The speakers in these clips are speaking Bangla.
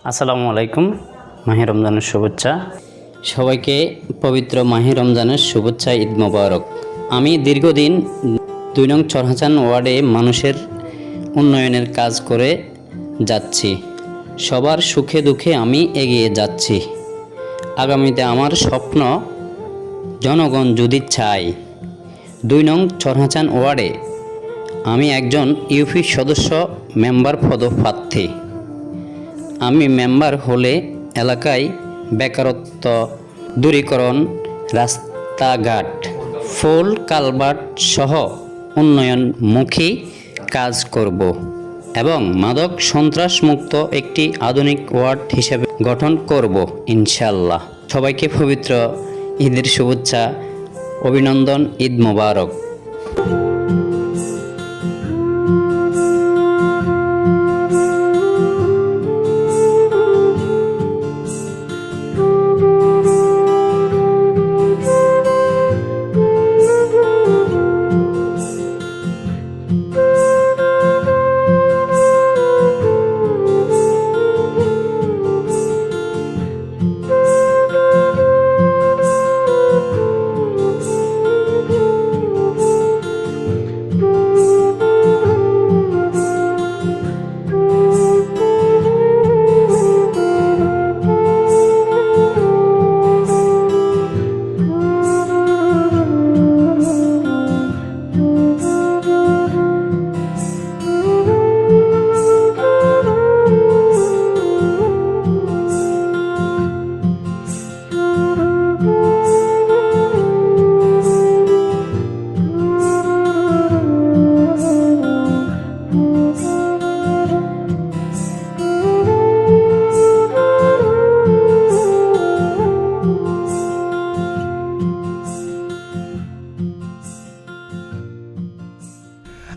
আসসালামু আলাইকুম। মাহে রমজানের শুভেচ্ছা সবাইকে। পবিত্র মাহে রমজানের শুভেচ্ছা, ঈদ মোবারক। আমি দীর্ঘদিন ২ নং চরহাচান ওয়ার্ডে মানুষের উন্নয়নের কাজ করে যাচ্ছি। সবার সুখে দুঃখে আমি এগিয়ে যাচ্ছি। আগামীতে আমার স্বপ্ন, জনগণ যদি চায় ২ নং চরহাচান ওয়ার্ডে আমি একজন ইউপি সদস্য মেম্বার পদপ্রার্থী। আমি মেম্বার হলে এলাকায় বেকারত্ব দূরীকরণ, রাস্তাঘাট, ফুল কালভার্ট সহ উন্নয়নমুখী কাজ করব এবং মাদক সন্ত্রাস মুক্ত একটি আধুনিক ওয়ার্ড হিসেবে গঠন করব ইনশাআল্লাহ। সবাইকে পবিত্র ঈদের শুভেচ্ছা, অভিনন্দন, ঈদ মোবারক।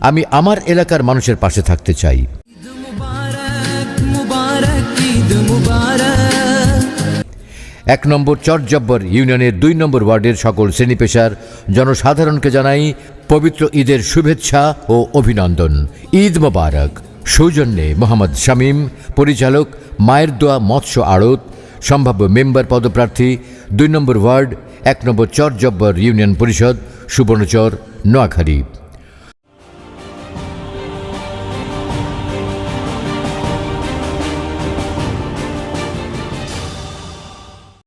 আমি আমার এলাকার মানুষের পাশে থাকতে চাই। এক নম্বর চরজব্বর ইউনিয়নের ২ নম্বর ওয়ার্ডের সকল শ্রেণী পেশার জনসাধারণকে জানাই পবিত্র ঈদের শুভেচ্ছা ও অভিনন্দন। ঈদ মোবারক। সৌজন্যে মোহাম্মদ শামীম, পরিচালক, মায়ের দোয়া মৎস্য আড়ত, সম্ভাব্য মেম্বার পদপ্রার্থী, ২ নম্বর ওয়ার্ড, ১ নম্বর চরজব্বর ইউনিয়ন পরিষদ, সুবর্ণচর, নোয়াখালী।